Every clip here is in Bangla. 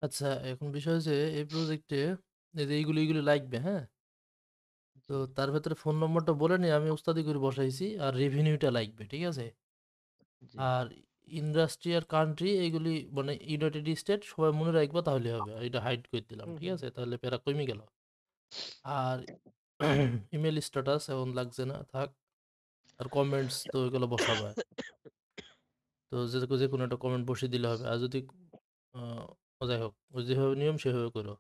আচ্ছা, এখন বিষয় হচ্ছে এই প্রজেক্টে এই যে এইগুলি লাগবে, হ্যাঁ? তো জি, তার ভেতরে ফোন নম্বরটা বলে নি, আমি উস্তাদি করে বসাইছি, আর রেভিনিউটা লাগবে, ঠিক আছে? জি। আর ইন্ডাস্ট্রি আর কান্ট্রি এইগুলি মানে ইউনাইটেড স্টেট সবাই মনে রাখবা, তাহলে হবে। আর এটা হাইড করে দিলাম, হুম, ঠিক হুম। আছে? তাহলে প্যারা কমে গেল। আর ইমেল স্ট্যাটাস এখন লাগছে না, থাক। আর কমেন্টস তো এগুলো বসাবা। তো যে যে কোনো একটা কমেন্ট বসিয়ে দিলে হবে। আর যদি যাই হোক, ওই যেভাবে নিয়ম সেভাবে করো।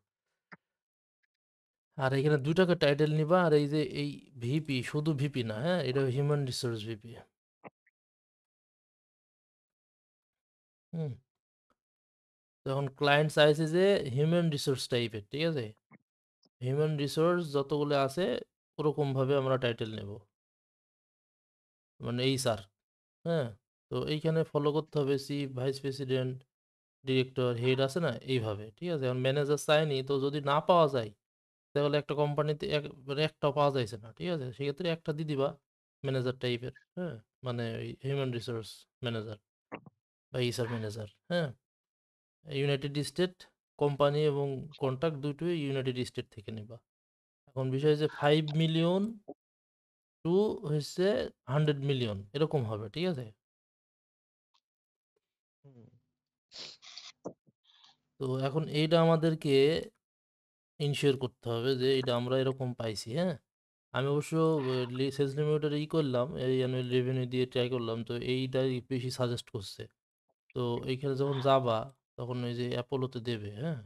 আর এখানে ২ টাকা টাইটেল নিবা, আর এই যে এই ভিপি শুধু ভিপি না, হ্যাঁ, এটা হিউম্যান রিসোর্স ভিপি। হুম। তো এখন ক্লায়েন্ট চাইছে যে হিউম্যান রিসোর্স টাইপের, ঠিক আছে? হিউম্যান রিসোর্স যতগুলো আছে ওরকম ভাবে আমরা টাইটেল নেব, মানে এই স্যার। হ্যাঁ। তো এইখানে ফলো করতে হবে chief, vice president, director, head আছে না, এইভাবে, ঠিক আছে? এখন ম্যানেজার চাইনি, তো যদি না পাওয়া যায় তাহলে একটা কোম্পানিতে মানে একটাও পাওয়া যাইছে না, ঠিক আছে? সেক্ষেত্রে একটা দিয়ে দিবা ম্যানেজার টাইপের, হ্যাঁ, মানে ওই হিউম্যান রিসোর্স ম্যানেজার বা এইচআর ম্যানেজার, হ্যাঁ। ইউনাইটেড স্টেট কোম্পানি এবং কন্ট্রাক্ট দুটোই ইউনাইটেড স্টেট থেকে নেবা। এখন বিষয় হচ্ছে 5 মিলিয়ন টু হচ্ছে 100 মিলিয়ন, এরকম হবে, ঠিক আছে? হুম, তো এখন এইটা আমাদেরকে ইনশিওর করতে হবে যে এটা আমরা এরকম পাইছি, হ্যাঁ। আমি অবশ্য সেলস লিমিটের করলাম, এই অ্যানুয়াল রেভিনিউ দিয়ে ট্রাই করলাম, তো এইটাই বেশি সাজেস্ট করছে। তো এইখানে যখন যাবা তখন ওই যে অ্যাপোলোতে দেবে, হ্যাঁ,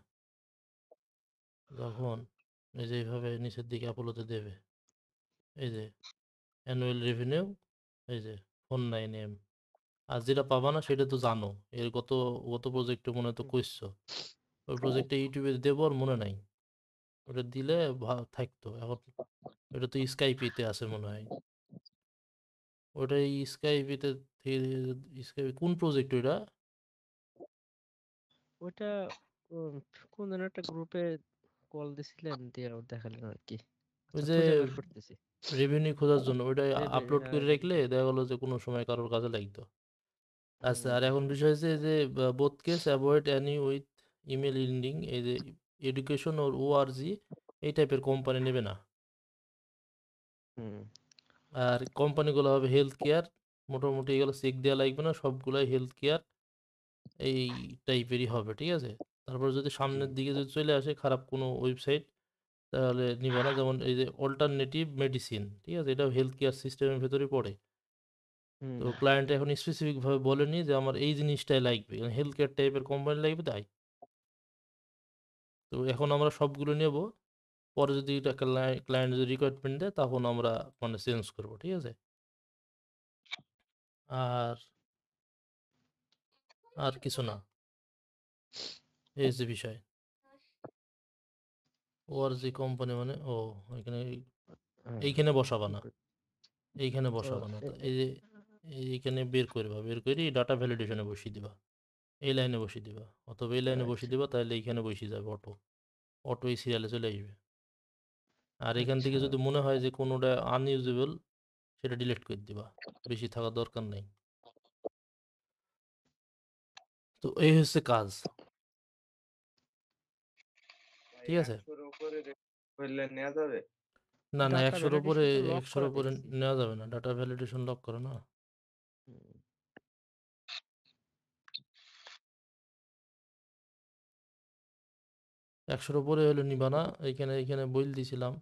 যখন এই যে এইভাবে নিচের দিকে অ্যাপোলোতে দেবে, এই যে অ্যানুয়াল রেভিনিউ, এই যে 49M। আর যেটা পাবা না সেটা তো জানো, এর গত গত প্রজেক্টে মনে হয় তো হুম, কইছো। ওই প্রজেক্টটা ইউটিউবে দেবো, আর মনে নাই। ওটা দিলে থাকতো। এখন এটা তো স্কাইপিতে আছে মনে হয়। ওটাই স্কাইপিতে, স্কাইপি কোন প্রজেক্ট ওইটা? ওইটা উম, কোন যেন একটা গ্রুপে কল দিছিলেন দিয়ে দেখালেন আর কি। ওই আচ্ছা, যে খুঁজে বের করতেছি। রেভিনিউ খোঁজার জন্য ওইটাই আপলোড হ্যাঁ, করে রাখলে দেখা গেলো যে কোনো সময় কারোর কাজে লাগতো। আচ্ছা, আর হুম, এখন বিষয় হচ্ছে যে both case avoid any with email ending, এই যে এডুকেশন ওর ওআরজি, এই টাইপের কোম্পানি নেবে না। হুম, আর কোম্পানিগুলো হবে হেলথ কেয়ার, মোটামুটি এগুলো চেক দেওয়া লাগবে না, সবগুলাই হেলথ কেয়ার এই টাইপেরই হবে, ঠিক আছে? তারপর যদি জি, সামনের দিকে যদি চলে আসে খারাপ কোনো ওয়েবসাইট, তাহলে নিবা না। যেমন এই যে অল্টারনেটিভ মেডিসিন, ঠিক আছে, এটাও হেলথ কেয়ার সিস্টেমের ভেতরে পড়ে। হুম, তো ক্লায়েন্ট এখন স্পেসিফিকভাবে বলেনি যে আমার এই জিনিসটাই লাগবে, হেলথ কেয়ার টাইপের কোম্পানি লাগবে, তাই। তো এখন আমরা সবগুলো নেব, পরে যদি এটা ক্লায়েন্ট যদি রিকোয়ারমেন্ট দেয় তখন আমরা মানে চেঞ্জ করব, ঠিক আছে? আর আর কিছু না, এই হচ্ছে বিষয়। ওর যে কোম্পানি মানে এখানে হ্যাঁ, এইখানে বসাবা না, ওকে। এইখানে ও, বসাবা না, এ, তো এ, এই যে এইখানে বের করবা, বের করে ডাটা ভ্যালিডেশনে বসিয়ে দিবা, এই লাইনে বসিয়ে দিবা, অথবা এই লাইনে বসিয়ে আচ্ছা, দিবা, তাহলে এইখানে বসে যাবে অটো। অটো এই সিরিয়ালে চলে আসবে। আর এখান থেকে আচ্ছা, যদি মনে হয় যে কোনোটা আনইউজেবল, সেটা ডিলিট করে দিবা, বেশি থাকার দরকার নেই। তো এই হচ্ছে কাজ, ভাই ঠিক আছে? 100-র উপরে হইলে নেওয়া যাবে? না না, ডাটা 100-র উপরে, ভ্যালিডেশন তো লক 100-র করা উপরে দেখছি। নেওয়া যাবে না, ডাটা ভ্যালিডেশন লক করো না। হুম, 100-র উপরে হলে নিবা না। এইখানে এইখানে বইল দিছিলাম,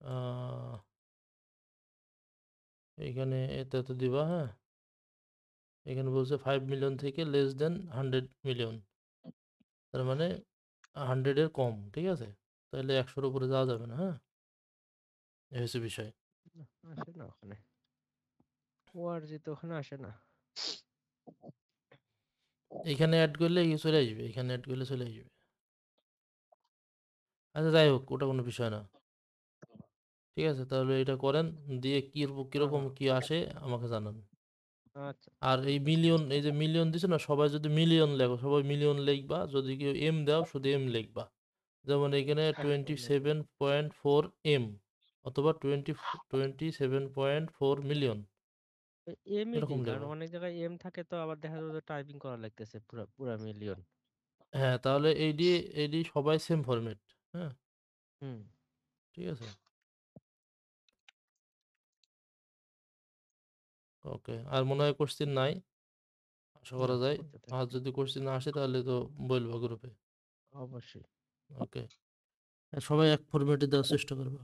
আহ, এইখানে এতে তো দিবা, হ্যাঁ। এখানে বলছে 5 মিলিয়ন থেকে লেস দেন 100 মিলিয়ন, তার মানে 100-এর কম, ঠিক আছে? তাহলে 100-র উপরে যাওয়া যাবে না, হ্যাঁ। এই হচ্ছে বিষয়। না, আসে না ওখানে। ওআরজি তো ওখানে আসে না। এইখানে অ্যাড করলে চলে আসবে, এখানে অ্যাড করলে চলে আসবে। আচ্ছা, যাই হোক, ওটা কোনো বিষয় না, ঠিক আছে? তাহলে এটা করেন, দিয়ে হ্যাঁ, কিরকম হ্যাঁ, কি আসে আমাকে জানান। আচ্ছা, আর এই মিলিয়ন, এই যে মিলিয়ন দিছে না, সবাই যদি মিলিয়ন লেখো, সবাই মিলিয়ন লিখবা, যদি কেউ এম দাও শুধু এম লিখবা। যেমন এখানে আচ্ছা, 27.4 M, অথবা 27.4 মিলিয়ন, এমই এরকম দিই, কারণ লেখো। অনেক জায়গায় এম থাকে তো আবার দেখা যাবে টাইপিং করা লাগতেছে পুরা পুরা মিলিয়ন। হ্যাঁ, তাহলে এইডি সবাই সেম ফরম্যাট। হ্যাঁ, হুম ঠিক আছে? ওকে। আর মনে হয় কোশ্চেন নাই। আশা না করা যায়। করতে আর থাকি যদি কোশ্চেন আসে তাহলে তো বলবা গ্রুপে। অবশ্যই। ওকে। সবাই এক ফরম্যাটে দেওয়ার চেষ্টা করবা।